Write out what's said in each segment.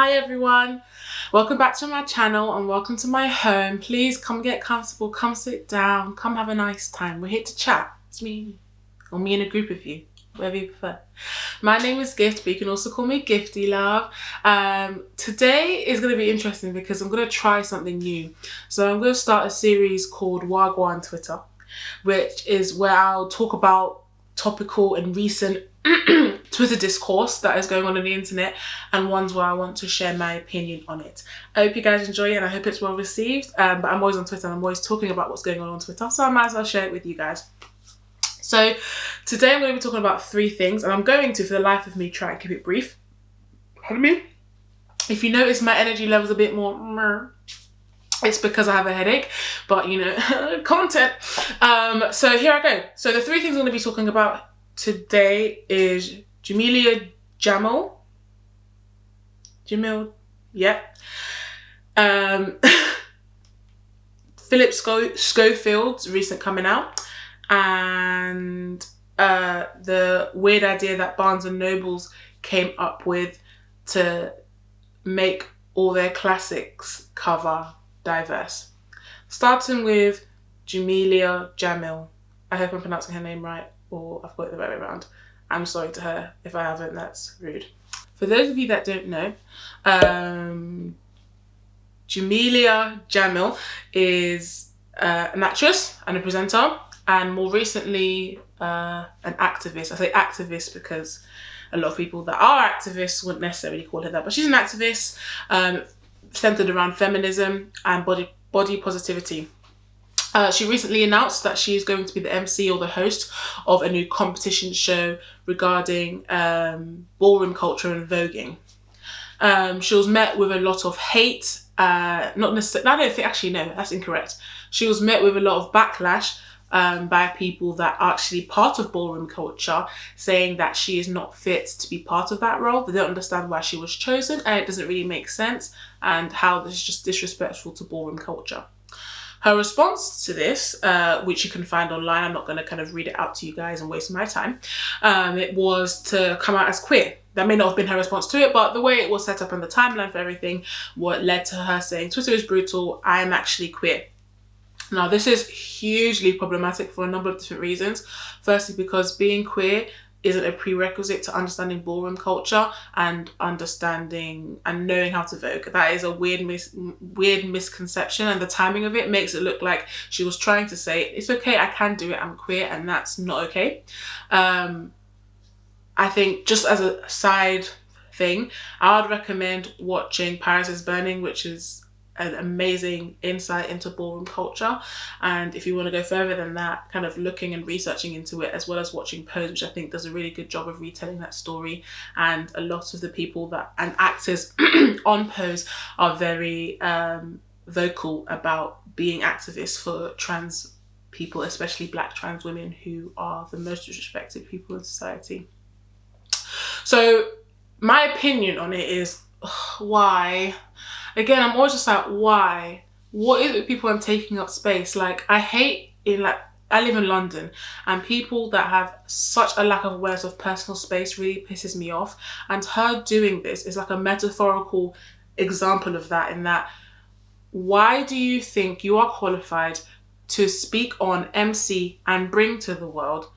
Hi everyone, welcome back to my channel and welcome to my home. Please come get comfortable, come sit down, come have a nice time. We're here to chat. It's me, or me and a group of you, whatever you prefer. My name is Gift, but you can also call me Giftee, love. Today is going to be interesting because I'm going to try something new. So I'm going to start a series called Gwan Twitter, which is where I'll talk about topical and recent Twitter discourse that is going on the internet and ones where I want to share my opinion on it. I hope you guys enjoy it and I hope it's well received. But I'm always on Twitter and I'm always talking about what's going on Twitter, so I might as well share it with you guys. So today I'm going to be talking about 3 things, and I'm going to, for the life of me, try and keep it brief. Pardon me? If you notice my energy level's a bit more it's because I have a headache, but you know, content. So here I go. So the 3 things I'm going to be talking about today is Jameela Jamil. Yeah. Phillip Schofield's recent coming out, and the weird idea that Barnes and Nobles came up with to make all their classics cover diverse. Starting with Jameela Jamil. I hope I'm pronouncing her name right, or I've got it the right way around. I'm sorry to her if I haven't, that's rude. For those of you that don't know, Jameela Jamil is an actress and a presenter, and more recently an activist. I say activist because a lot of people that are activists wouldn't necessarily call her that, but she's an activist centered around feminism and body positivity. She recently announced that she is going to be the MC or the host of a new competition show regarding ballroom culture and voguing. She was met with a lot of hate. Not necessarily. I don't think. Actually, no, that's incorrect. She was met with a lot of backlash by people that are actually part of ballroom culture, saying that she is not fit to be part of that role. They don't understand why she was chosen, and it doesn't really make sense, and how this is just disrespectful to ballroom culture. Her response to this, which you can find online, I'm not going to kind of read it out to you guys and waste my time, it was to come out as queer. That may not have been her response to it, but the way it was set up on the timeline for everything, what led to her saying, Twitter is brutal, I am actually queer. Now, this is hugely problematic for a number of different reasons. Firstly, because being queer isn't a prerequisite to understanding ballroom culture and understanding and knowing how to vogue. That is a weird misconception, and the timing of it makes it look like she was trying to say, it's okay, I can do it, I'm queer, and that's not okay. I think, just as a side thing, I would recommend watching Paris is Burning, which is an amazing insight into ballroom culture. And if you want to go further than that, kind of looking and researching into it, as well as watching Pose, which I think does a really good job of retelling that story. And a lot of the people that and actors on Pose are very vocal about being activists for trans people, especially Black trans women, who are the most disrespected people in society. So my opinion on it is, why? Again, I'm always just like, why? What is it with people and taking up space? Like, I live in London, and people that have such a lack of awareness of personal space really pisses me off. And her doing this is like a metaphorical example of that, in that, why do you think you are qualified to speak on, MC, and bring to the world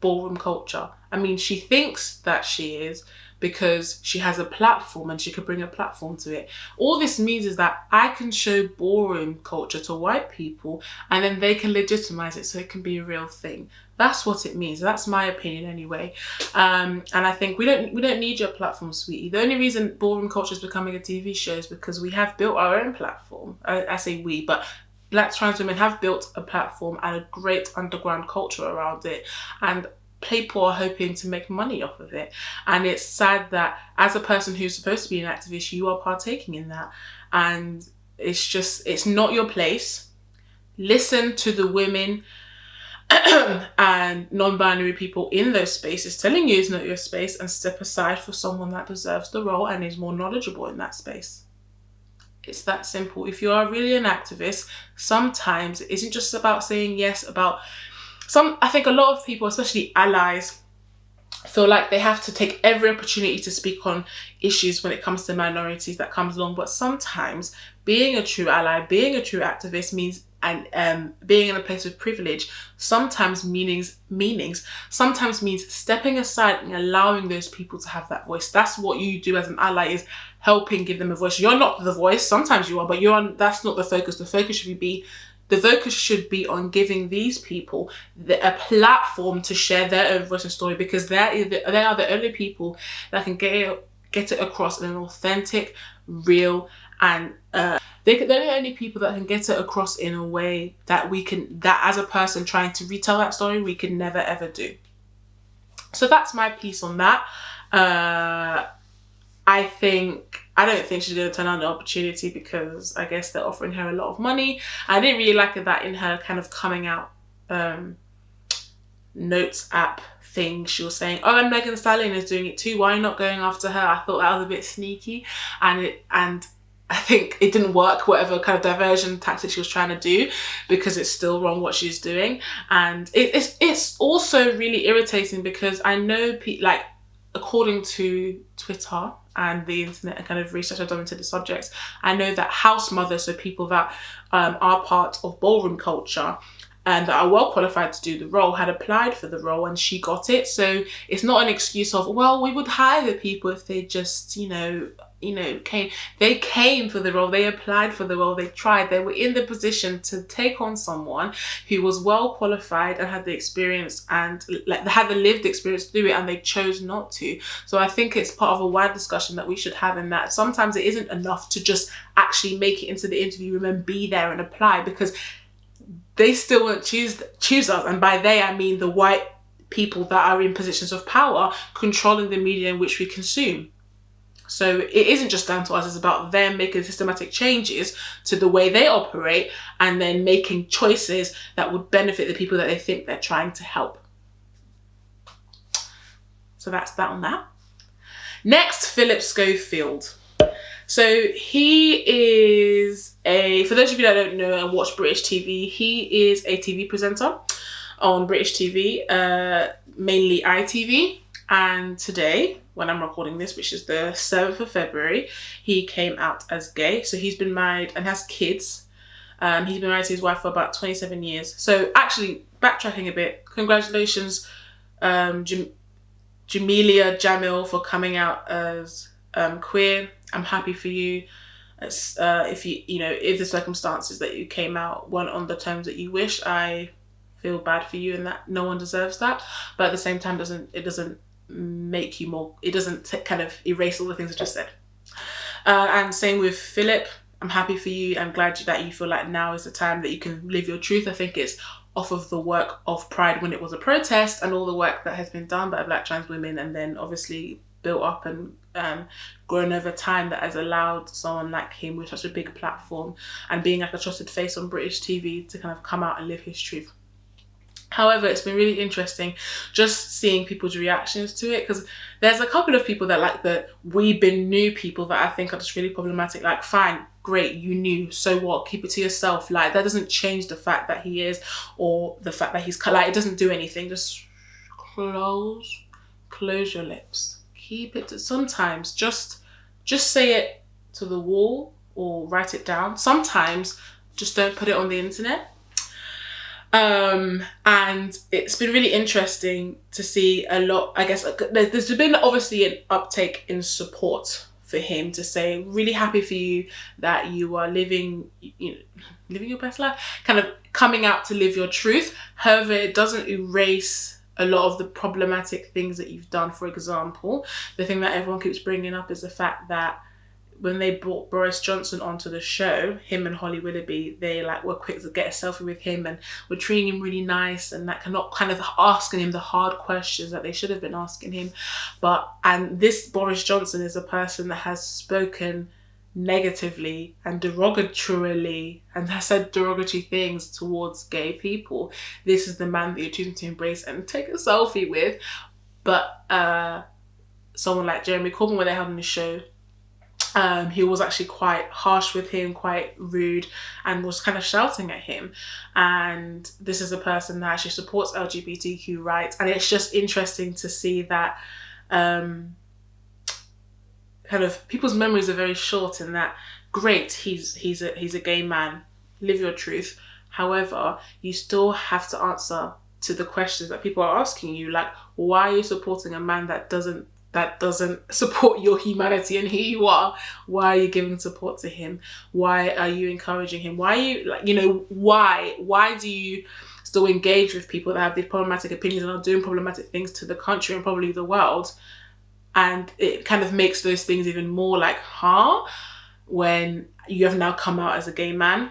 ballroom culture? I mean, she thinks that she is, because she has a platform and she could bring a platform to it. All this means is that I can show ballroom culture to white people, and then they can legitimize it so it can be a real thing. That's what it means. That's my opinion anyway. And I think we don't need your platform, sweetie. The only reason ballroom culture is becoming a TV show is because we have built our own platform. I say we, but Black trans women have built a platform and a great underground culture around it. And people are hoping to make money off of it, and it's sad that as a person who's supposed to be an activist, you are partaking in that, and it's not your place. Listen to the women and non-binary people in those spaces telling you it's not your space, and step aside for someone that deserves the role and is more knowledgeable in that space. It's that simple. If you are really an activist, sometimes it isn't just about saying yes, I think a lot of people, especially allies, feel like they have to take every opportunity to speak on issues when it comes to minorities that comes along. But sometimes being a true ally, being a true activist means, and being in a place of privilege sometimes sometimes means stepping aside and allowing those people to have that voice. That's what you do as an ally, is helping give them a voice. You're not the voice, sometimes you are, but that's not the focus. The focus should be on giving these people a platform to share their own voice and story, because they are the only people that can get it across in an authentic, real, and they're the only people that can get it across in a way that as a person trying to retell that story, we could never ever do. So that's my piece on that. I don't think she's going to turn down the opportunity, because I guess they're offering her a lot of money. I didn't really like that in her kind of coming out notes app thing. She was saying, oh, and Megan Thee Stallion is doing it too, why are you not going after her? I thought that was a bit sneaky, and I think it didn't work, whatever kind of diversion tactic she was trying to do, because it's still wrong what she's doing. And it's also really irritating, because I know according to Twitter and the internet and kind of research I've done into the subjects, I know that house mothers, so people that are part of ballroom culture and that are well qualified to do the role, had applied for the role and she got it. So it's not an excuse of, well, we would hire the people if they just, came. They came for the role, they applied for the role, they tried, they were in the position to take on someone who was well qualified and had the experience and had the lived experience to do it, and they chose not to. So I think it's part of a wide discussion that we should have, in that sometimes it isn't enough to just actually make it into the interview room and be there and apply, because they still won't choose us. And by they, I mean the white people that are in positions of power controlling the media in which we consume. So it isn't just down to us, it's about them making systematic changes to the way they operate, and then making choices that would benefit the people that they think they're trying to help. So that's that on that. Next, Phillip Schofield. So he is for those of you that don't know and watch British TV, he is a TV presenter on British TV, mainly ITV. And today, when I'm recording this, which is the 7th of February, he came out as gay. So he's been married and has kids. He's been married to his wife for about 27 years. So actually, backtracking a bit, congratulations, Jameela Jamil, for coming out as queer. I'm happy for you. If if the circumstances that you came out weren't on the terms that you wish, I feel bad for you, and that no one deserves that. But at the same time, it doesn't make you more. It doesn't kind of erase all the things I just said. And same with Phillip. I'm happy for you. I'm glad that you feel like now is the time that you can live your truth. I think it's off of the work of Pride, when it was a protest, and all the work that has been done by Black trans women, and then obviously built up and grown over time, that has allowed someone like him with such a big platform and being like a trusted face on British TV to kind of come out and live his truth. However, it's been really interesting just seeing people's reactions to it, because there's a couple of people that like the "we been new" people that I think are just really problematic. Like, fine, great, you knew, so what? Keep it to yourself. Like, that doesn't change the fact that he is, or the fact that he's like, it doesn't do anything. Just close your lips. Keep it to, sometimes just say it to the wall or write it down. Sometimes just don't put it on the internet. And it's been really interesting to see a lot. I guess there's been obviously an uptake in support for him, to say, really happy for you that you are living your best life, kind of coming out to live your truth. However, it doesn't erase a lot of the problematic things that you've done. For example, the thing that everyone keeps bringing up is the fact that when they brought Boris Johnson onto the show, him and Holly Willoughby, they were quick to get a selfie with him and were treating him really nice, and that cannot kind of asking him the hard questions that they should have been asking him. And this Boris Johnson is a person that has spoken negatively and derogatorily and has said derogatory things towards gay people. This is the man that you're choosing to embrace and take a selfie with. But someone like Jeremy Corbyn, when they had on the show, He was actually quite harsh with him, quite rude, and was kind of shouting at him. And this is a person that actually supports LGBTQ rights. And it's just interesting to see that kind of people's memories are very short in that, great, he's a gay man, live your truth. However, you still have to answer to the questions that people are asking you, like, why are you supporting a man that doesn't support your humanity and who you are? Why are you giving support to him? Why are you encouraging him? Why are you, like, you know, why do you still engage with people that have these problematic opinions and are doing problematic things to the country and probably the world? And it kind of makes those things even more like, when you have now come out as a gay man.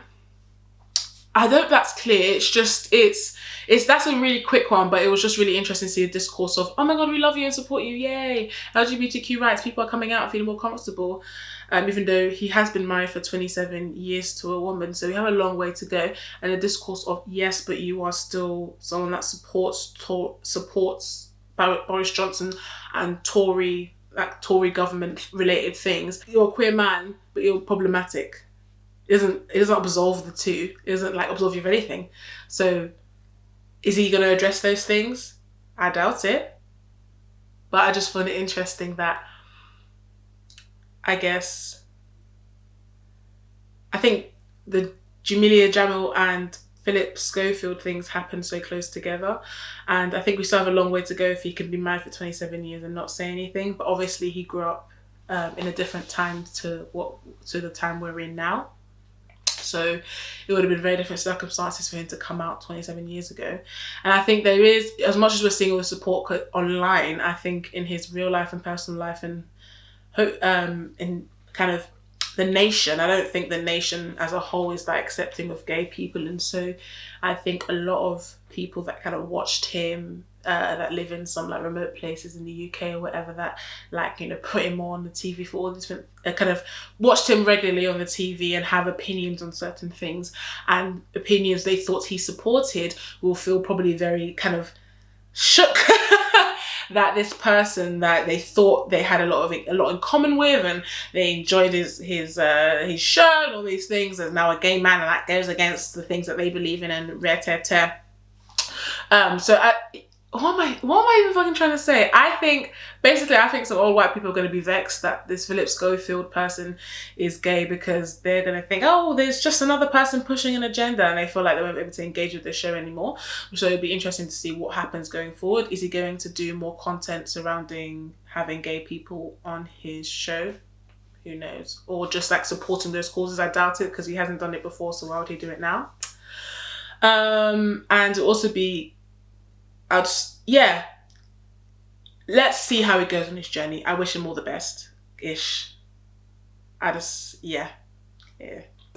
I hope that's clear. It's just, that's a really quick one, but it was just really interesting to see a discourse of, oh my God, we love you and support you, yay. LGBTQ rights, people are coming out and feeling more comfortable. Even though he has been married for 27 years to a woman, so we have a long way to go. And a discourse of, yes, but you are still someone that supports Boris Johnson and Tory government related things. You're a queer man, but you're problematic. It doesn't absolve the two. It doesn't like absolve you of anything. So is he going to address those things? I doubt it. But I just find it interesting that I think the Jameela Jamil and Phillip Schofield things happen so close together. And I think we still have a long way to go if he can be married for 27 years and not say anything. But obviously he grew up in a different time to the time we're in now. So it would have been very different circumstances for him to come out 27 years ago. And I think there is, as much as we're seeing all the support online, I think in his real life and personal life and in kind of the nation, I don't think the nation as a whole is that accepting of gay people. And so I think a lot of people that kind of watched him, that live in some like remote places in the UK or whatever, that like, you know, put him on the TV for all different, kind of watched him regularly on the TV and have opinions on certain things, and opinions they thought he supported, will feel probably very kind of shook that this person that they thought they had a lot in common with, and they enjoyed his show and all these things, is now a gay man, and that goes against the things that they believe in, and what am I even fucking trying to say? I think some old white people are going to be vexed that this Phillip Schofield person is gay, because they're going to think, oh, there's just another person pushing an agenda, and they feel like they won't be able to engage with the show anymore. So it'll be interesting to see what happens going forward. Is he going to do more content surrounding having gay people on his show? Who knows? Or just like supporting those causes? I doubt it, because he hasn't done it before, so why would he do it now? And it'll also be, let's see how he goes on his journey. I wish him all the best-ish.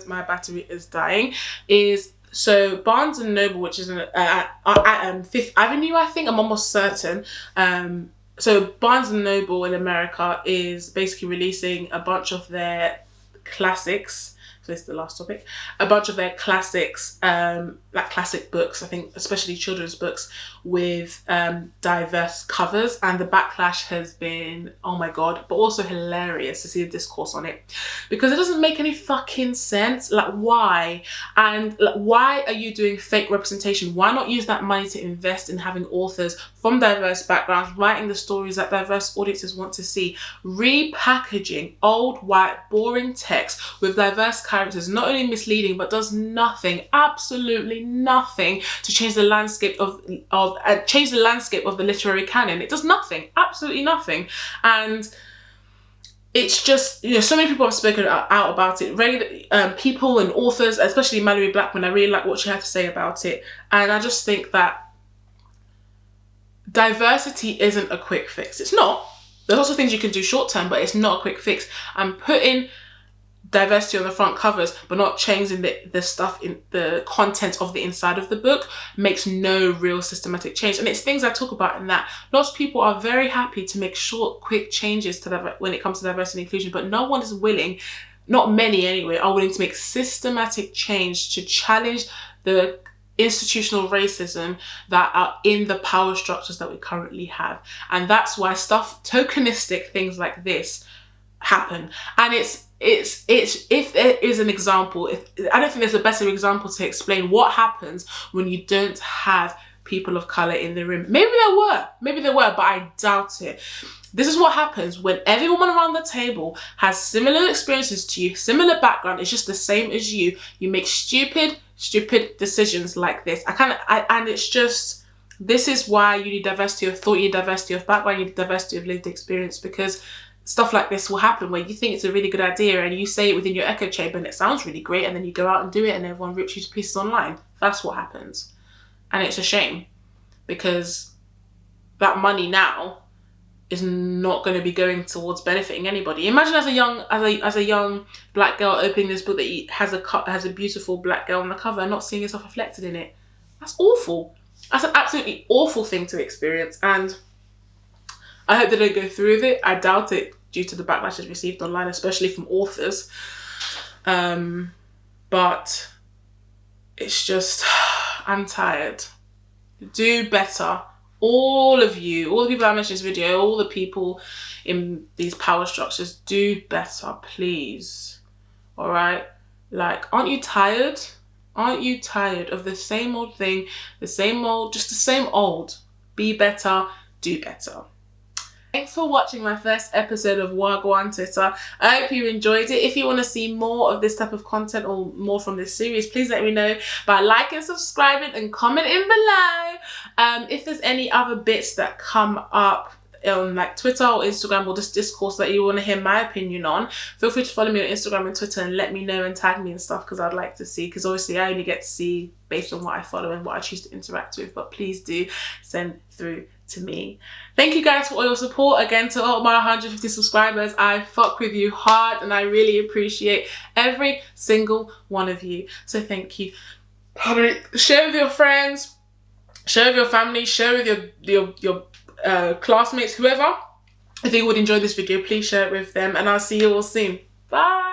My battery is dying. So Barnes and Noble, which is at Fifth Avenue, I think, I'm almost certain. So Barnes and Noble in America is basically releasing a bunch of their classics. So this is the last topic. A bunch of their classics, like classic books, I think, especially children's books, with diverse covers. And the backlash has been, oh my God, but also hilarious to see the discourse on it. Because it doesn't make any fucking sense. Like, why? And like, why are you doing fake representation? Why not use that money to invest in having authors from diverse backgrounds writing the stories that diverse audiences want to see? Repackaging old, white, boring text with diverse characters not only misleading, but does nothing, absolutely nothing, to change the landscape of the literary canon. It does nothing, absolutely nothing. And it's just, you know, so many people have spoken out about it. People and authors, especially Mallory Blackman, I really like what she had to say about it. And I just think that diversity isn't a quick fix. It's not. There's also things you can do short term, but it's not a quick fix. And putting diversity on the front covers but not changing the stuff in the content of the inside of the book makes no real systematic change. And it's things I talk about in that lots of people are very happy to make short, quick changes to when it comes to diversity and inclusion, but no one is willing, not many anyway, are willing to make systematic change to challenge the institutional racism that are in the power structures that we currently have. And that's why tokenistic things like this happen. And it's if there is an example, if I don't think there's a better example to explain what happens when you don't have people of color in the room. Maybe there were, but I doubt it. This is what happens when everyone around the table has similar experiences to you, similar background, it's just the same as you. You make stupid decisions like this. And it's just, this is why you need diversity of thought, you need diversity of background, you need diversity of lived experience, because stuff like this will happen where you think it's a really good idea and you say it within your echo chamber and it sounds really great, and then you go out and do it and everyone rips you to pieces online. That's what happens. And it's a shame, because that money now is not going to be going towards benefiting anybody. Imagine as a young black girl opening this book that has a beautiful black girl on the cover and not seeing yourself reflected in it. That's awful. That's an absolutely awful thing to experience, and I hope they don't go through with it. I doubt it due to the backlash it's received online, especially from authors. But it's just, I'm tired. Do better. All of you, all the people I mentioned in this video, all the people in these power structures, do better, please. All right? Like, aren't you tired? Aren't you tired of the same old thing, just the same old? Be better, do better. Thanks for watching my first episode of Gwan Twitter. I hope you enjoyed it. If you want to see more of this type of content or more from this series, please let me know by liking, subscribing and commenting below. If there's any other bits that come up on like Twitter or Instagram or just discourse that you want to hear my opinion on, feel free to follow me on Instagram and Twitter and let me know and tag me and stuff, because I'd like to see, because obviously I only get to see based on what I follow and what I choose to interact with, but please do send through to me. Thank you guys for all your support. Again, to all my 150 subscribers, I fuck with you hard and I really appreciate every single one of you, so thank you. Share with your friends, share with your family, share with your classmates, whoever. If you would enjoy this video, please share it with them, and I'll see you all soon. Bye.